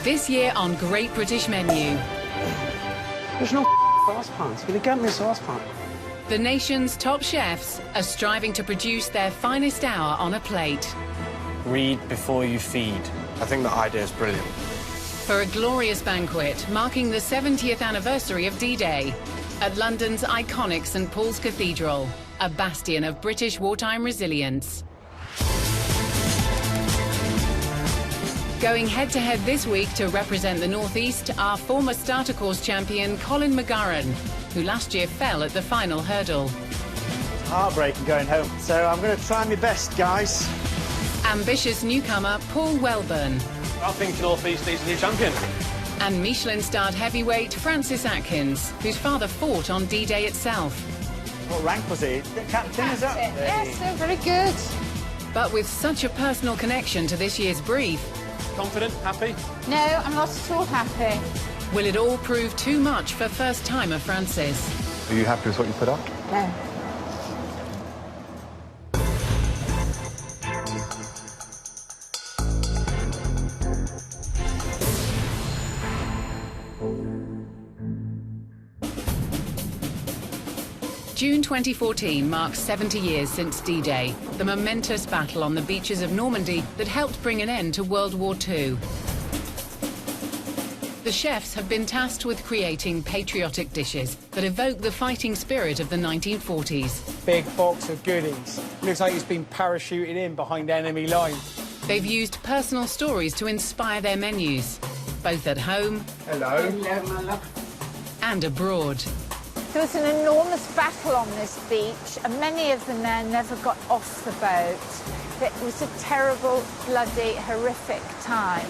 This year on Great British Menu. There's no saucepans. Will you get me a saucepan? The nation's top chefs are striving to produce their finest hour on a plate. Read before you feed. I think the idea is brilliant. For a glorious banquet marking the 70th anniversary of D-Day at London's iconic St Paul's Cathedral, a bastion of British wartime resilience. Going head-to-head this week to represent the Northeast are former starter course champion Colin McGurran, who last year fell at the final hurdle. Heartbreaking going home, so I'm going to try my best, guys. Ambitious newcomer Paul Wellburn. I think North East needs a new champion. And Michelin-starred heavyweight Francis Atkins, whose father fought on D-Day itself. What rank was he? Captain, is that? Yes, they're very good. But with such a personal connection to this year's brief, Confident? Happy? No, I'm not at all happy. will it all prove too much for first-timer Francis? Are you happy with what you put up? No. June 2014 marks 70 years since D-Day, the momentous battle on the beaches of Normandy that helped bring an end to World War II. The chefs have been tasked with creating patriotic dishes that evoke the fighting spirit of the 1940s. Big box of goodies. Looks like he's been parachuted in behind enemy lines. They've used personal stories to inspire their menus, both at home and abroad. There was an enormous battle on this beach, and many of the men never got off the boat. It was a terrible, bloody, horrific time.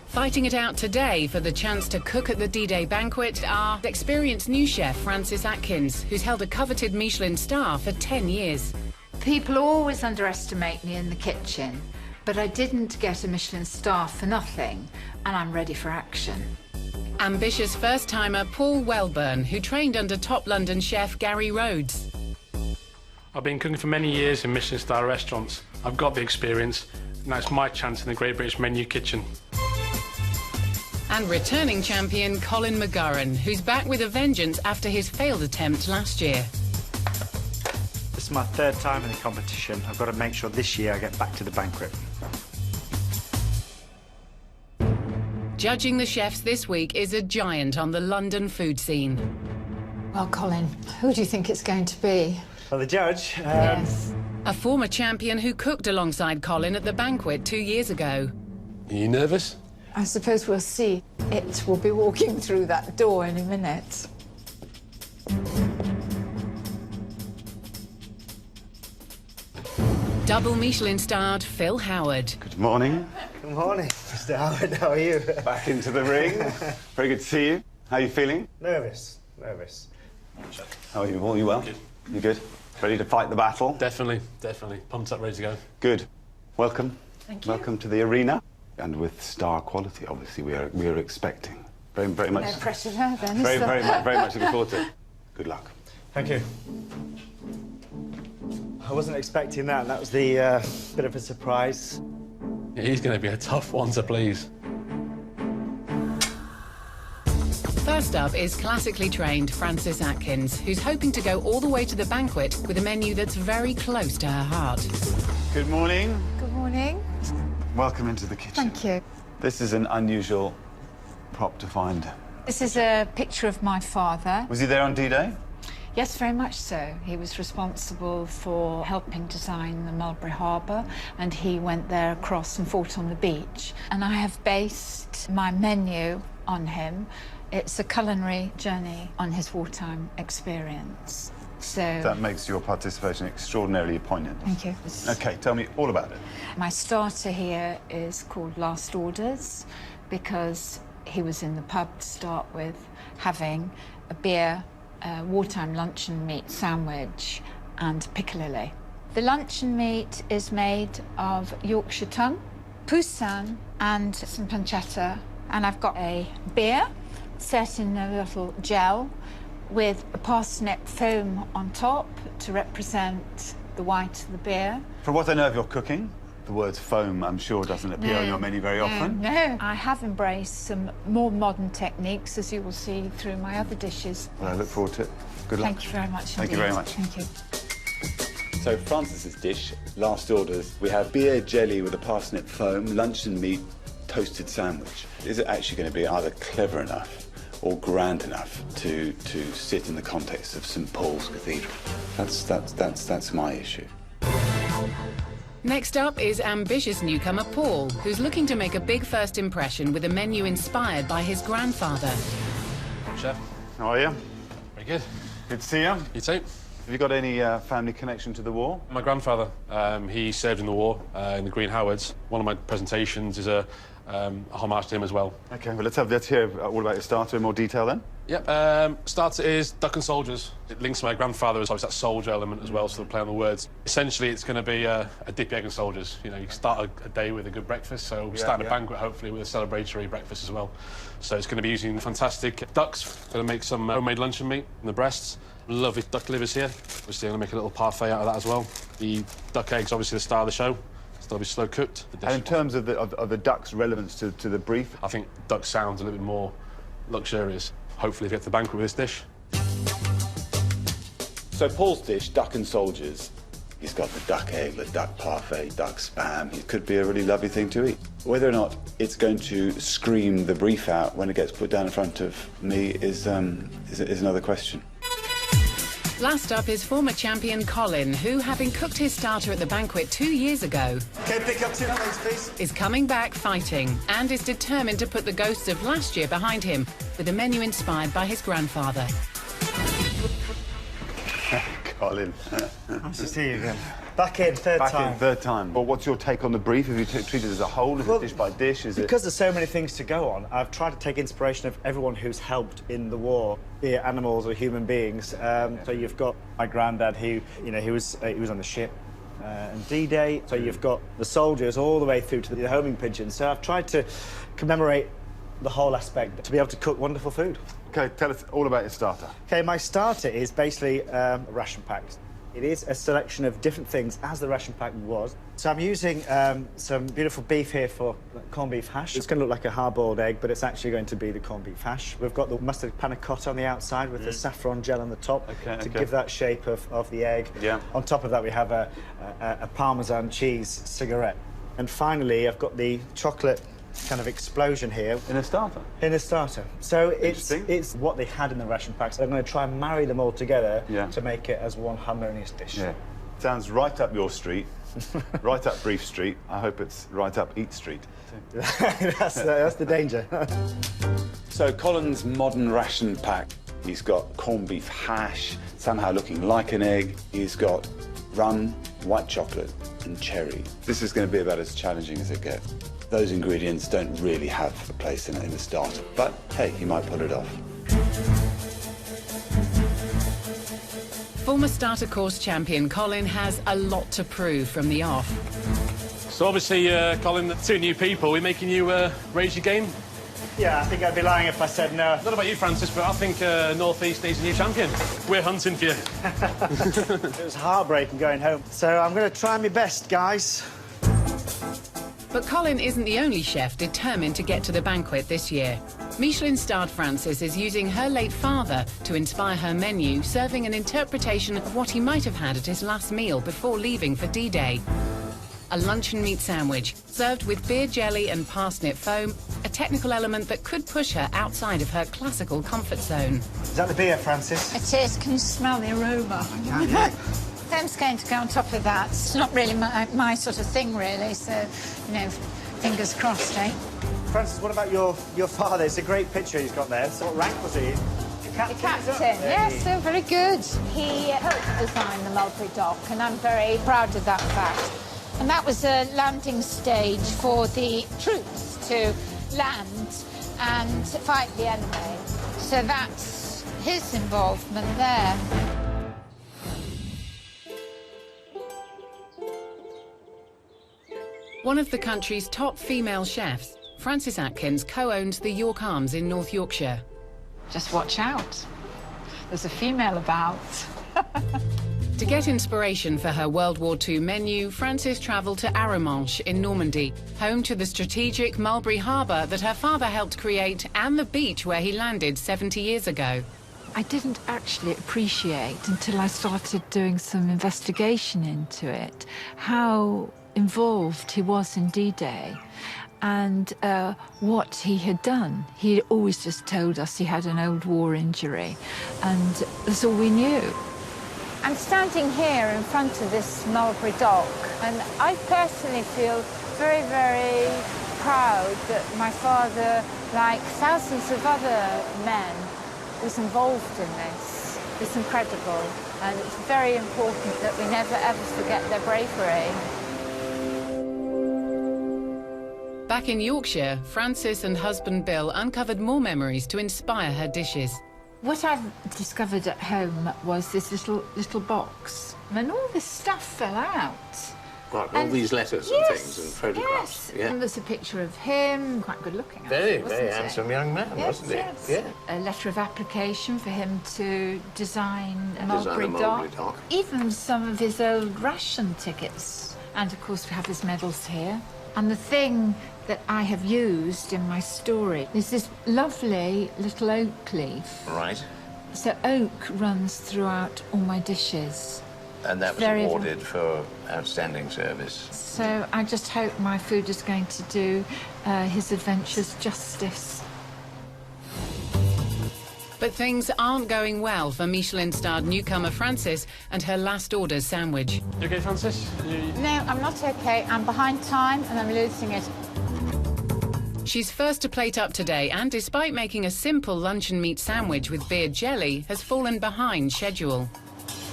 Fighting it out today for the chance to cook at the D-Day banquet are experienced new chef Francis Atkins, who's held a coveted Michelin star for 10 years. People always underestimate me in the kitchen, but I didn't get a Michelin star for nothing, and I'm ready for action. Ambitious first-timer Paul Wellburn, who trained under top London chef Gary Rhodes. I've been cooking for many years in Michelin-star restaurants. I've got the experience, and now it's my chance in the Great British Menu kitchen. And returning champion Colin McGurran, who's back with a vengeance after his failed attempt last year. This is my third time in the competition. I've got to make sure this year I get back to the banquet. Judging the chefs this week is a giant on the London food scene. Well, Colin, who do you think it's going to be? Well, the judge... Yes. A former champion who cooked alongside Colin at the banquet 2 years ago. Are you nervous? I suppose we'll see. It will be walking through that door in a minute. Double Michelin-starred Phil Howard. Good morning. Good morning, Mr. Howard. How are you? Back into the ring. Very good to see you. How are you feeling? Nervous. Nervous. How are you? All you well? Good. You good? Ready to fight the battle? Definitely, definitely. Pumped up, ready to go. Good. Welcome. Thank you. Welcome to the arena. And with star quality, obviously, we are expecting. Very much. No pressure there, then, is Very there? much looking forward to it. Good luck. Thank you. I wasn't expecting that. That was the bit of a surprise. Yeah, he's going to be a tough one to please. First up is classically trained Francis Atkins, who's hoping to go all the way to the banquet with a menu that's very close to her heart. Good morning. Good morning. Welcome into the kitchen. Thank you. This is an unusual prop to find. This is a picture of my father. Was he there on D-Day? Yes, very much so. He was responsible for helping design the Mulberry Harbour, and he went there across and fought on the beach. And I have based my menu on him. It's a culinary journey on his wartime experience. So That makes your participation extraordinarily poignant. thank you. OK, tell me all about it. My starter here is called Last Orders because he was in the pub to start with, having a beer, a wartime luncheon meat sandwich and piccalilli. The luncheon meat is made of Yorkshire tongue, poussin and some pancetta. And I've got a beer set in a little gel with a parsnip foam on top to represent the white of the beer. From what I know of your cooking, the word foam, I'm sure, doesn't appear on your menu very often. No, I have embraced some more modern techniques, as you will see through my other dishes. Well, I look forward to it. Good luck. Thank you very much Thank you very much. Thank you. So Francis's dish, last orders, we have beer jelly with a parsnip foam, luncheon meat, toasted sandwich. Is it actually going to be either clever enough or grand enough to sit in the context of St Paul's Cathedral? That's my issue. Next up is ambitious newcomer Paul, who's looking to make a big first impression with a menu inspired by his grandfather. Chef. How are you? Very good. Good to see you. You too? Have you got any family connection to the war? My grandfather, he served in the war in the Green Howards. One of my presentations is a homage to him as well. OK, well, let's hear all about your starter in more detail then. Yep, starter is Duck and Soldiers. It links to my grandfather as obviously that soldier element as well, so the play on the words. Essentially, it's going to be a dippy egg and soldiers. You know, you start a day with a good breakfast, so we're starting a banquet, hopefully, with a celebratory breakfast as well. So it's going to be using fantastic ducks. Going to make some homemade luncheon meat in the breasts. Lovely duck livers here. Obviously, I'm going to make a little parfait out of that as well. The duck eggs, obviously, the star of the show. They'll be slow cooked. And in terms of the duck's relevance to the brief? I think duck sounds a little bit more luxurious. Hopefully get to the banquet with this dish. So Paul's dish, Duck and Soldiers, he's got the duck egg, the duck parfait, duck spam. It could be a really lovely thing to eat. Whether or not it's going to scream the brief out when it gets put down in front of me is another question. Last up is former champion Colin, who, having cooked his starter at the banquet 2 years ago, Okay, pick up 2 plates, please. is coming back fighting and is determined to put the ghosts of last year behind him with a menu inspired by his grandfather. Colin. Nice to see you again. Back in, third time. Back in, third time. Well, what's your take on the brief? Have you treated it as a whole? Is it dish by dish? Because there's so many things to go on, I've tried to take inspiration of everyone who's helped in the war, be it animals or human beings. So you've got my granddad, who, you know, he was on the ship on D-Day. So you've got the soldiers all the way through to the homing pigeons. So I've tried to commemorate the whole aspect to be able to cook wonderful food. OK, tell us all about your starter. OK, my starter is basically a ration pack. It is a selection of different things, as the ration pack was. So I'm using some beautiful beef here for corned beef hash. It's going to look like a hard-boiled egg, but it's actually going to be the corned beef hash. We've got the mustard panna cotta on the outside with the saffron gel on the top to give that shape of the egg. Yeah. On top of that, we have a Parmesan cheese cigarette. And finally, I've got the chocolate kind of explosion here. In a starter? In a starter. So it's what they had in the ration packs. I'm going to try and marry them all together to make it as one harmonious dish. Yeah. Sounds right up your street, right up Brief Street. I hope it's right up Eat Street. That's the danger. So Colin's modern ration pack. He's got corned beef hash, somehow looking like an egg. He's got rum, white chocolate and cherry. This is going to be about as challenging as it gets. Those ingredients don't really have a place in the starter, but hey, he might pull it off. Former starter course champion Colin has a lot to prove from the off. So obviously, Colin, 2 new people. We're making you raise your game. Yeah, I think I'd be lying if I said no. I don't know about you, Francis, but I think NorthEast needs a new champion. We're hunting for you. It was heartbreaking going home. So I'm going to try my best, guys. But Colin isn't the only chef determined to get to the banquet this year. Michelin-starred Frances is using her late father to inspire her menu, serving an interpretation of what he might have had at his last meal before leaving for D-Day. A luncheon meat sandwich, served with beer jelly and parsnip foam, a technical element that could push her outside of her classical comfort zone. Is that the beer, Francis? It is. Can you smell the aroma? Foam's going to go on top of that. It's not really my sort of thing, really, so, you know, fingers crossed, eh? Francis, what about your father? It's a great picture he's got there. So what rank was he? The captain, yes, so very good. He helped design the Mulberry Dock, and I'm very proud of that fact. And that was a landing stage for the troops to land and fight the enemy. So that's his involvement there. One of the country's top female chefs, Frances Atkins, co-owns the York Arms in North Yorkshire. Just watch out. There's a female about. To get inspiration for her World War II menu, Frances travelled to Arromanches in Normandy, home to the strategic Mulberry Harbour that her father helped create and the beach where he landed 70 years ago. I didn't actually appreciate until I started doing some investigation into it how involved he was in D-Day and what he had done. He always just told us he had an old war injury, and that's all we knew. I'm standing here in front of this Mulberry dock, and I personally feel very, very proud that my father, like thousands of other men, was involved in this. It's incredible, and it's very important that we never ever forget their bravery. Back in Yorkshire, Frances and husband Bill uncovered more memories to inspire her dishes. What I've discovered at home was this little box, and all this stuff fell out. Right, all these letters and things and photographs. Yes, and there's a picture of him, quite good looking. Very handsome young man, wasn't he? Yes. Yeah. A letter of application for him to design a Mulberry Mulberry Dock. Dock. Even some of his old ration tickets. And of course we have his medals here. And the thing that I have used in my story is this lovely little oak leaf. Right. So oak runs throughout all my dishes. And that was awarded for outstanding service. So I just hope my food is going to do his adventures justice. But things aren't going well for Michelin-starred newcomer Frances and her last orders sandwich. You okay, Frances? No, I'm not okay. I'm behind time and I'm losing it. She's first to plate up today, and despite making a simple luncheon meat sandwich with beer jelly, has fallen behind schedule.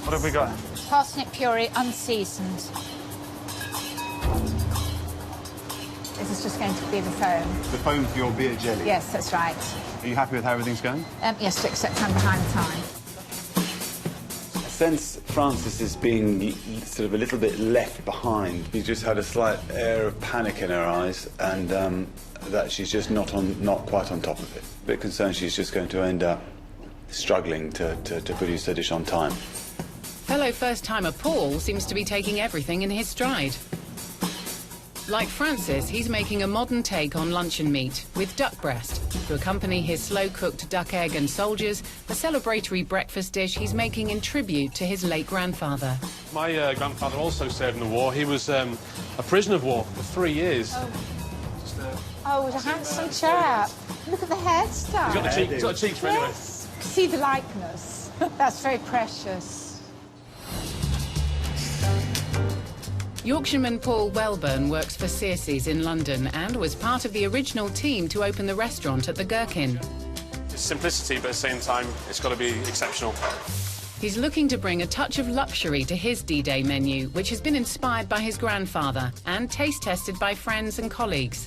What have we got? Parsnip puree, unseasoned. This is just going to be the foam. The foam for your beer jelly? Yes, that's right. Are you happy with how everything's going? Yes, except I'm behind time. I sense Frances is being sort of a little bit left behind. She just had a slight air of panic in her eyes, and that she's just not quite on top of it. A bit concerned she's just going to end up struggling to produce the dish on time. Fellow first-timer Paul seems to be taking everything in his stride. Like Frances, he's making a modern take on luncheon meat with duck breast to accompany his slow-cooked duck egg and soldiers, a celebratory breakfast dish he's making in tribute to his late grandfather. My grandfather also served in the war. He was a prisoner of war for 3 years. Oh, what a handsome chap. Look at the hairstyle. He's got the cheeks ready. Yes. See the likeness. That's very precious. Yorkshireman Paul Welburn works for Searcy's in London and was part of the original team to open the restaurant at the Gherkin. It's simplicity, but at the same time, it's got to be exceptional. He's looking to bring a touch of luxury to his D-Day menu, which has been inspired by his grandfather and taste-tested by friends and colleagues.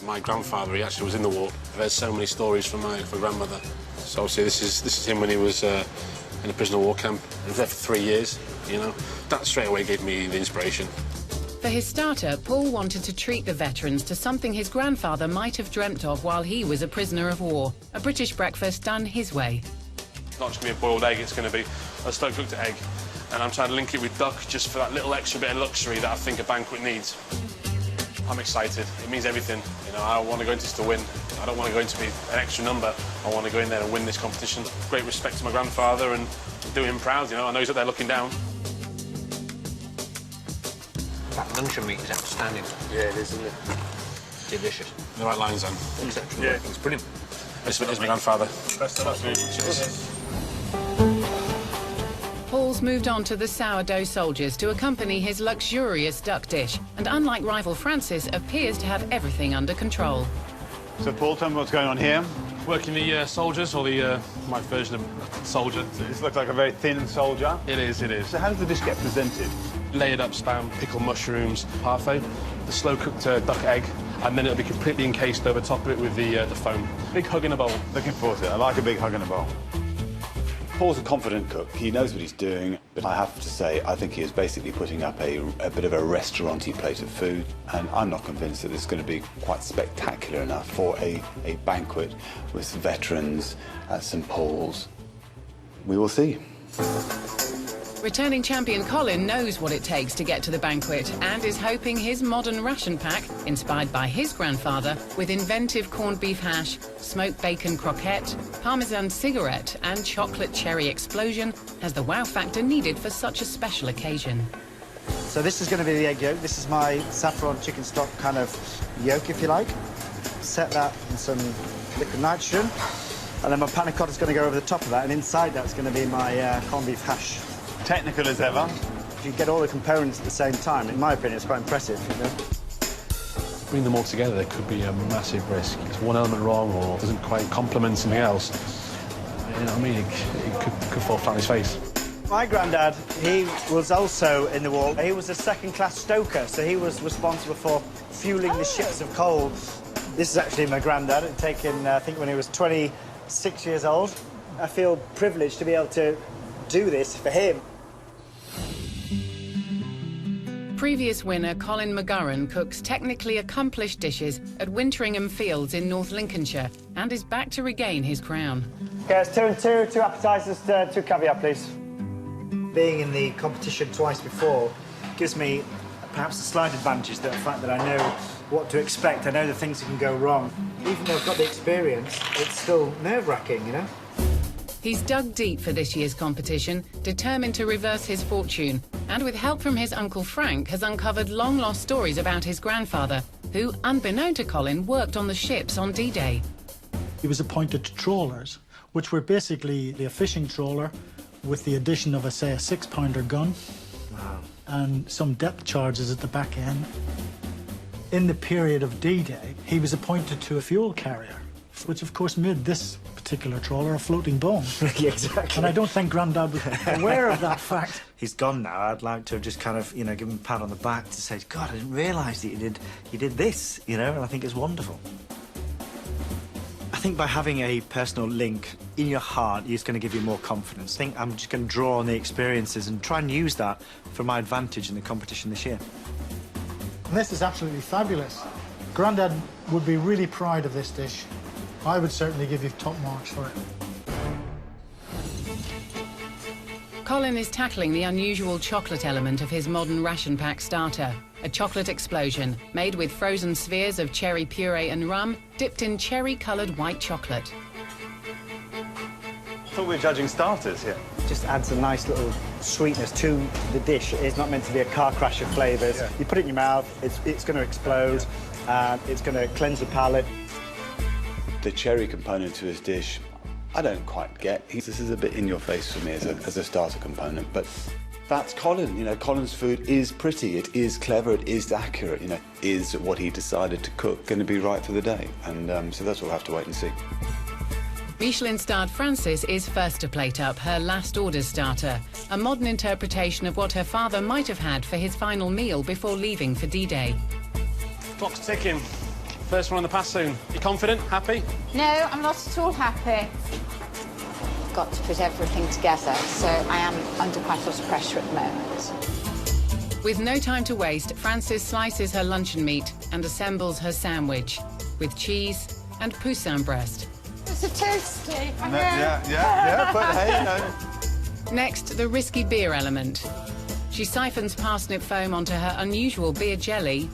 My grandfather, he actually was in the war. I've heard so many stories from my grandmother. So obviously this is him when he was in a prisoner of war camp. He was there for 3 years, you know. That straight away gave me the inspiration. For his starter, Paul wanted to treat the veterans to something his grandfather might have dreamt of while he was a prisoner of war, a British breakfast done his way. It's not just going to be a boiled egg, it's going to be a slow-cooked egg. And I'm trying to link it with duck just for that little extra bit of luxury that I think a banquet needs. I'm excited. It means everything. You know, I want to go into this to win. I don't want to go into be an extra number. I want to go in there and win this competition. Great respect to my grandfather and do him proud, you know. I know he's up there looking down. That luncheon meat is outstanding. Yeah, it is, isn't it? Delicious. The right lines, then. Exceptional. Yeah. It's brilliant. This is my grandfather. Best of luck. Cheers. Paul's moved on to the sourdough soldiers to accompany his luxurious duck dish, and unlike rival Frances, appears to have everything under control. So, Paul, tell me what's going on here. Working the soldiers, or the my version of soldier. This looks like a very thin soldier. It is, it is. So how does the dish get presented? Layered up spam, pickled mushrooms, parfait, the slow-cooked duck egg, and then it'll be completely encased over top of it with the foam. Big hug in a bowl. Looking forward to it. I like a big hug in a bowl. Paul's a confident cook. He knows what he's doing, but I have to say, I think he is basically putting up a bit of a restaurant-y plate of food, and I'm not convinced that it's going to be quite spectacular enough for a banquet with veterans at St. Paul's. We will see. Returning champion Colin knows what it takes to get to the banquet and is hoping his modern ration pack, inspired by his grandfather, with inventive corned beef hash, smoked bacon croquette, parmesan cigarette and chocolate cherry explosion, has the wow factor needed for such a special occasion. So this is going to be the egg yolk. This is my saffron chicken stock kind of yolk, if you like. Set that in some liquid nitrogen. And then my panna cotta is going to go over the top of that, and inside that's going to be my corned beef hash. Technical as ever. If you get all the components at the same time, in my opinion, it's quite impressive, you know? Bring them all together, there could be a massive risk. If one element wrong or doesn't quite complement something else, you know what I mean, it could fall flat on his face. My granddad, he was also in the war. He was a second-class stoker, so he was responsible for fueling the ships of coal. This is actually my granddad, taken, I think, when he was 26 years old. I feel privileged to be able to do this for him. Previous winner Colin McGurran cooks technically accomplished dishes at Winteringham Fields in North Lincolnshire and is back to regain his crown. Okay, it's 2 and 2, 2 appetisers, 2 caviar, please. Being in the competition twice before gives me perhaps a slight advantage, the fact that I know what to expect. I know the things that can go wrong. Even though I've got the experience, it's still nerve-wracking, you know? He's dug deep for this year's competition, determined to reverse his fortune, and with help from his Uncle Frank has uncovered long-lost stories about his grandfather, who, unbeknown to Colin, worked on the ships on D-Day. He was appointed to trawlers, which were basically a fishing trawler with the addition of, say, a 6-pounder gun. Wow. And some depth charges at the back end. In the period of D-Day, he was appointed to a fuel carrier, which of course made this particular trawler a floating bomb. Yeah, exactly. And I don't think Grandad was aware of that fact. He's gone now. I'd like to have just kind of, you know, give him a pat on the back to say, God, I didn't realise that you did this, you know, and I think it's wonderful. I think by having a personal link in your heart, it's going to give you more confidence. I think I'm just going to draw on the experiences and try and use that for my advantage in the competition this year. And this is absolutely fabulous. Grandad would be really proud of this dish. I would certainly give you top marks for it. Colin is tackling the unusual chocolate element of his modern ration pack starter, a chocolate explosion made with frozen spheres of cherry puree and rum dipped in cherry-coloured white chocolate. I thought we were judging starters here. Just adds a nice little sweetness to the dish. It's not meant to be a car crash of flavours. Yeah. You put it in your mouth, it's going to explode, and it's going to cleanse the palate. The cherry component to his dish, I don't quite get. This is a bit in your face for me as a starter component, but that's Colin. You know, Colin's food is pretty, it is clever, it is accurate. You know, is what he decided to cook going to be right for the day? And so that's what we'll have to wait and see. Michelin-starred Frances is first to plate up her last orders starter, a modern interpretation of what her father might have had for his final meal before leaving for D-Day. Clock's ticking. First one on the pass soon. You confident? Happy? No, I'm not at all happy. I've got to put everything together, so I am under quite a lot of pressure at the moment. With no time to waste, Frances slices her luncheon meat and assembles her sandwich with cheese and poussin breast. It's a toasty. No, yeah, but hey, you know. Next, the risky beer element. She siphons parsnip foam onto her unusual beer jelly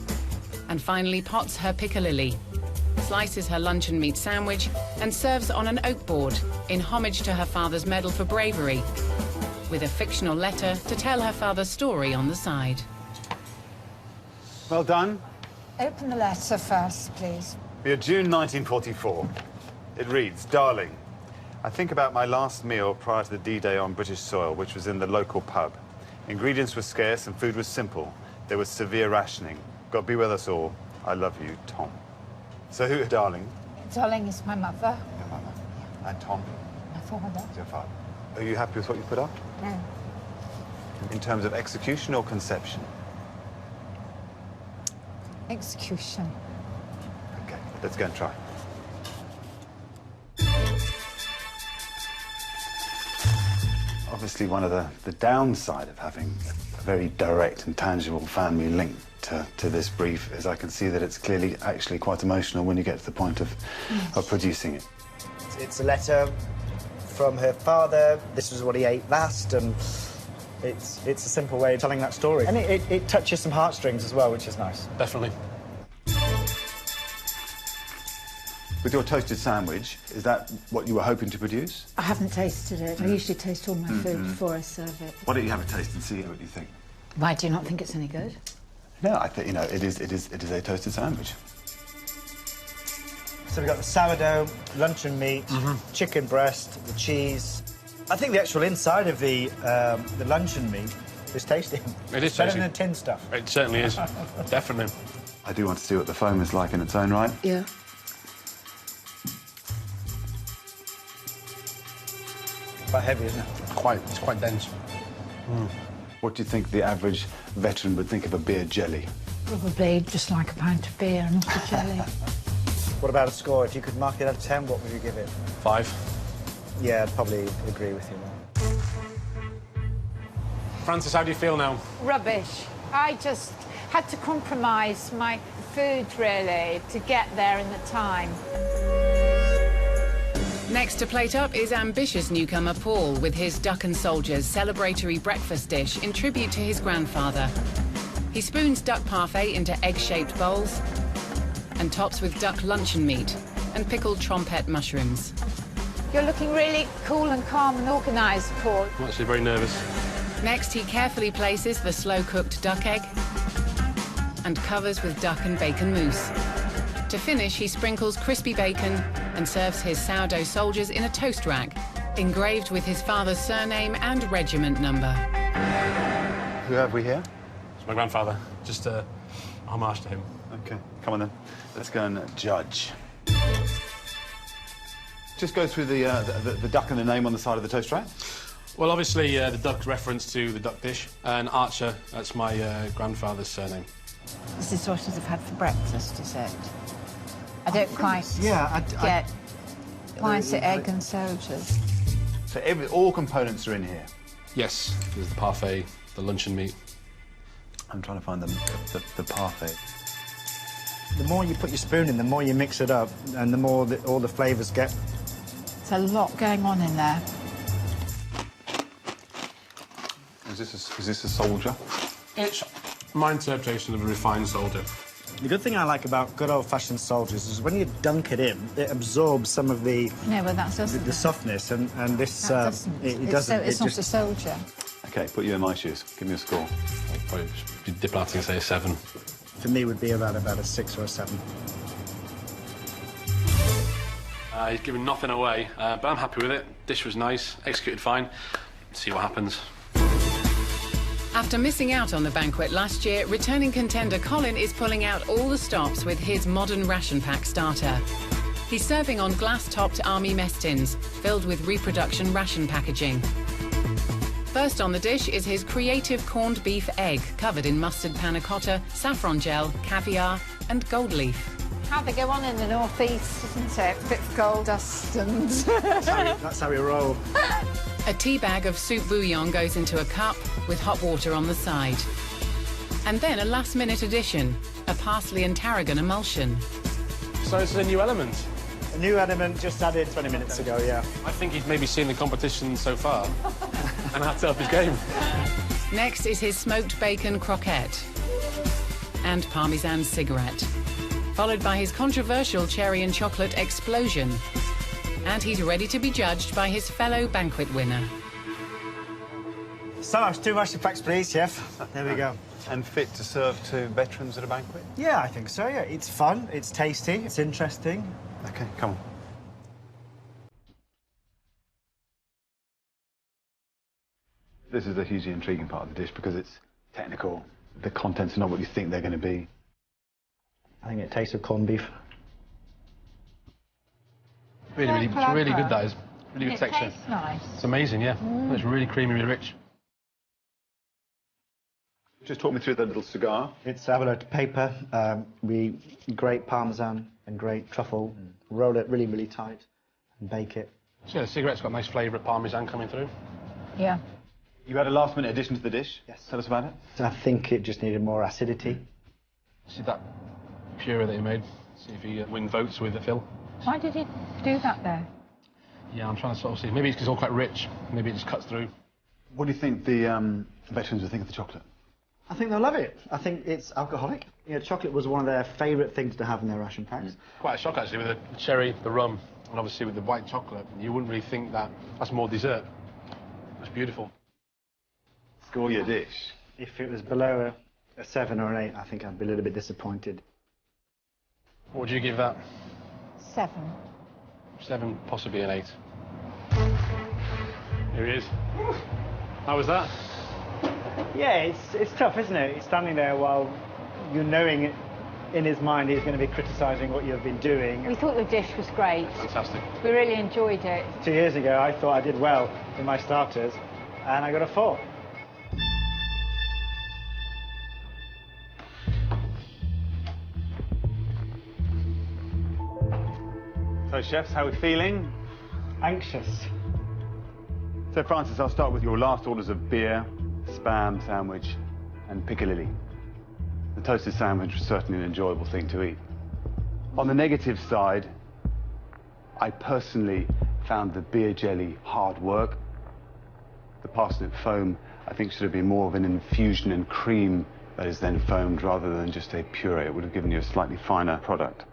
and finally pots her piccalilli, slices her luncheon meat sandwich and serves on an oak board in homage to her father's medal for bravery, with a fictional letter to tell her father's story on the side. Well done. Open the letter first, please. You're June 1944. It reads, Darling, I think about my last meal prior to the D-Day on British soil, which was in the local pub. Ingredients were scarce and food was simple. There was severe rationing. God be with us all. I love you, Tom. So who, Darling? Darling is my mother. Your mother. And Tom? My father. Is your father. Are you happy with what you put up? No. In terms of execution or conception? Execution. Okay, let's go and try. Obviously, one of the downside of having a very direct and tangible family link to this brief is I can see that it's clearly actually quite emotional when you get to the point of producing it. It's a letter from her father. This was what he ate last, and It's a simple way of telling that story. And it touches some heartstrings as well, which is nice. Definitely. With your toasted sandwich, is that what you were hoping to produce? I haven't tasted it. I usually taste all my food before I serve it. Why don't you have a taste and see what you think? Why do you not think it's any good? No, I think, you know, it is a toasted sandwich. So we've got the sourdough, luncheon meat, chicken breast, the cheese. I think the actual inside of the luncheon meat is tasty. It is better tasty. than the tin stuff. It certainly is. Definitely. I do want to see what the foam is like in its own right. Yeah. Quite heavy, isn't it? It's quite dense. What do you think the average veteran would think of a beer jelly? Probably just like a pint of beer, not a jelly. What about a score? If you could mark it out of 10, what would you give it? 5. Yeah, I'd probably agree with you there. Francis, how do you feel now? Rubbish. I just had to compromise my food, really, to get there in the time. Next to plate up is ambitious newcomer Paul with his Duck and Soldiers celebratory breakfast dish in tribute to his grandfather. He spoons duck parfait into egg-shaped bowls and tops with duck luncheon meat and pickled trompette mushrooms. You're looking really cool and calm and organised, Paul. I'm actually very nervous. Next, he carefully places the slow-cooked duck egg and covers with duck and bacon mousse. To finish, he sprinkles crispy bacon and serves his sourdough soldiers in a toast rack, engraved with his father's surname and regiment number. Who have we here? It's my grandfather. Just a homage to him. OK, come on then. Let's go and judge. Just go through the duck and the name on the side of the toast rack. Well, obviously, the duck's reference to the duck dish. And Archer, that's my grandfather's surname. This is what I've had for breakfast, is it? I don't quite get... Why is it egg and soldiers? So all components are in here? Yes, there's the parfait, the luncheon meat. I'm trying to find the parfait. The more you put your spoon in, the more you mix it up, and the more all the flavours get. There's a lot going on in there. Is this a soldier? It's my interpretation of a refined soldier. The good thing I like about good old-fashioned soldiers is when you dunk it in, it absorbs some of the No, well, that doesn't. the softness, and this it It's doesn't. not a soldier. OK, put you in my shoes. Give me a score. I'd probably be diplomatic and say a 7. For me, would be about a 6 or a 7. He's given nothing away, but I'm happy with it. Dish was nice, executed fine. See what happens. After missing out on the banquet last year, returning contender Colin is pulling out all the stops with his modern ration pack starter. He's serving on glass-topped army mess tins, filled with reproduction ration packaging. First on the dish is his creative corned beef egg, covered in mustard panna cotta, saffron gel, caviar and gold leaf. How they go on in the NorthEast, isn't it? A bit of gold dust and... That's how we roll. A tea bag of soup bouillon goes into a cup with hot water on the side. And then a last-minute addition, a parsley and tarragon emulsion. So this is a new element. A new element just added 20 minutes ago, yeah. I think he's maybe seen the competition so far and had to up his game. Next is his smoked bacon croquette and parmesan cigarette, followed by his controversial cherry and chocolate explosion. And he's ready to be judged by his fellow banquet winner. So much, 2 ration packs, please, chef. There we go. And fit to serve to veterans at a banquet? Yeah, I think so, yeah. It's fun, it's tasty, it's interesting. OK, come on. This is a hugely intriguing part of the dish because it's technical. The contents are not what you think they're going to be. I think it tastes of corned beef. Really good, that is. Really good texture. It tastes nice. It's amazing, yeah. It's really creamy, really rich. Just talk me through that little cigar. It's avocado paper. We grate parmesan and grate truffle, roll it really, really tight, and bake it. So yeah, the cigarette's got a nice flavour of parmesan coming through. Yeah. You had a last-minute addition to the dish. Yes. Tell us about it. So I think it just needed more acidity. See that puree that he made? See if he win votes with the Phil. Why did he do that there? Yeah, I'm trying to sort of see. Maybe it's because it's all quite rich. Maybe it just cuts through. What do you think the veterans will think of the chocolate? I think they'll love it. I think it's alcoholic. You know, chocolate was one of their favourite things to have in their ration packs. Quite a shock, actually, with the cherry, the rum, and obviously with the white chocolate. You wouldn't really think that that's more dessert. It's beautiful. Score your dish. If it was below a 7 or an 8, I think I'd be a little bit disappointed. What would you give that? 7. 7, possibly an 8. Here he is. How was that? Yeah, it's tough, isn't it? He's standing there while you're knowing it in his mind he's going to be criticising what you've been doing. We thought the dish was great. Fantastic. We really enjoyed it. 2 years ago, I thought I did well in my starters, and I got a 4. So, chefs, how are we feeling? Anxious. So, Francis, I'll start with your last orders of beer, spam sandwich, and piccalilli. The toasted sandwich was certainly an enjoyable thing to eat. On the negative side, I personally found the beer jelly hard work. The parsnip foam, I think, should have been more of an infusion and cream that is then foamed rather than just a puree. It would have given you a slightly finer product.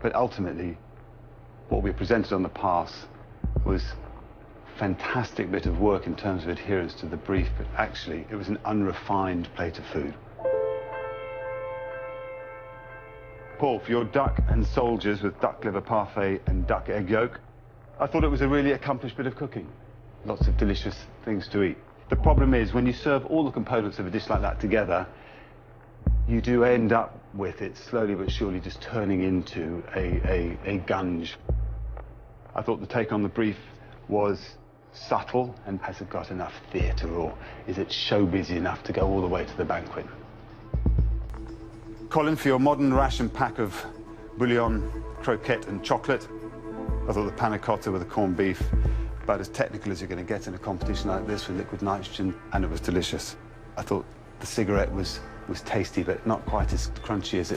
But ultimately, what we presented on the pass was a fantastic bit of work in terms of adherence to the brief, but actually it was an unrefined plate of food. Paul, for your duck and soldiers with duck liver parfait and duck egg yolk, I thought it was a really accomplished bit of cooking. Lots of delicious things to eat. The problem is, when you serve all the components of a dish like that together, you do end up with it slowly but surely just turning into a gunge. I thought the take on the brief was subtle, and has it got enough theatre, or is it show busy enough to go all the way to the banquet? Colin, for your modern ration pack of bouillon, croquette and chocolate, I thought the panna cotta with the corned beef, about as technical as you're going to get in a competition like this with liquid nitrogen, and it was delicious. I thought the cigarette was tasty, but not quite as crunchy as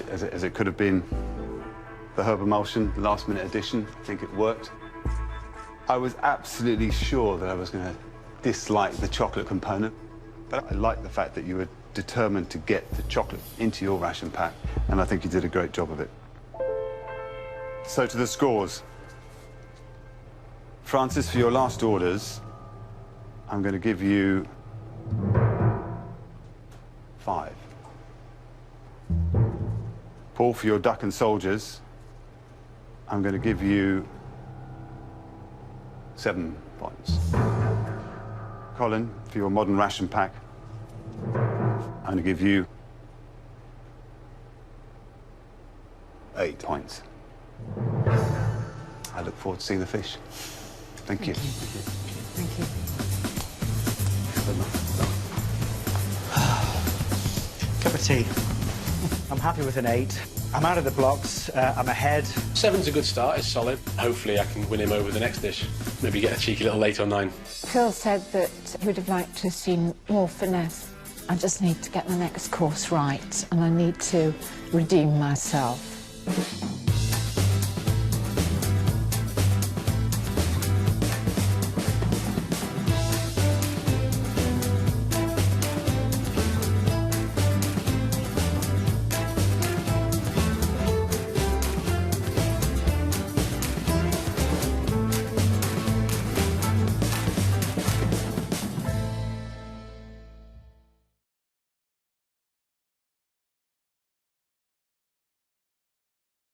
it could have been. The herb emulsion, the last-minute addition, I think it worked. I was absolutely sure that I was going to dislike the chocolate component, but I like the fact that you were determined to get the chocolate into your ration pack, and I think you did a great job of it. So to the scores. Francis, for your last orders, I'm going to give you 5. Paul, for your duck and soldiers, I'm going to give you 7 points. Colin, for your modern ration pack, I'm going to give you 8 points. I look forward to seeing the fish. Thank you. Thank you. Cup of tea. I'm happy with an 8. I'm out of the blocks. I'm ahead. 7's a good start. It's solid. Hopefully I can win him over the next dish. Maybe get a cheeky little 8 or 9. Phil said that he would have liked to have seen more finesse. I just need to get the next course right, and I need to redeem myself.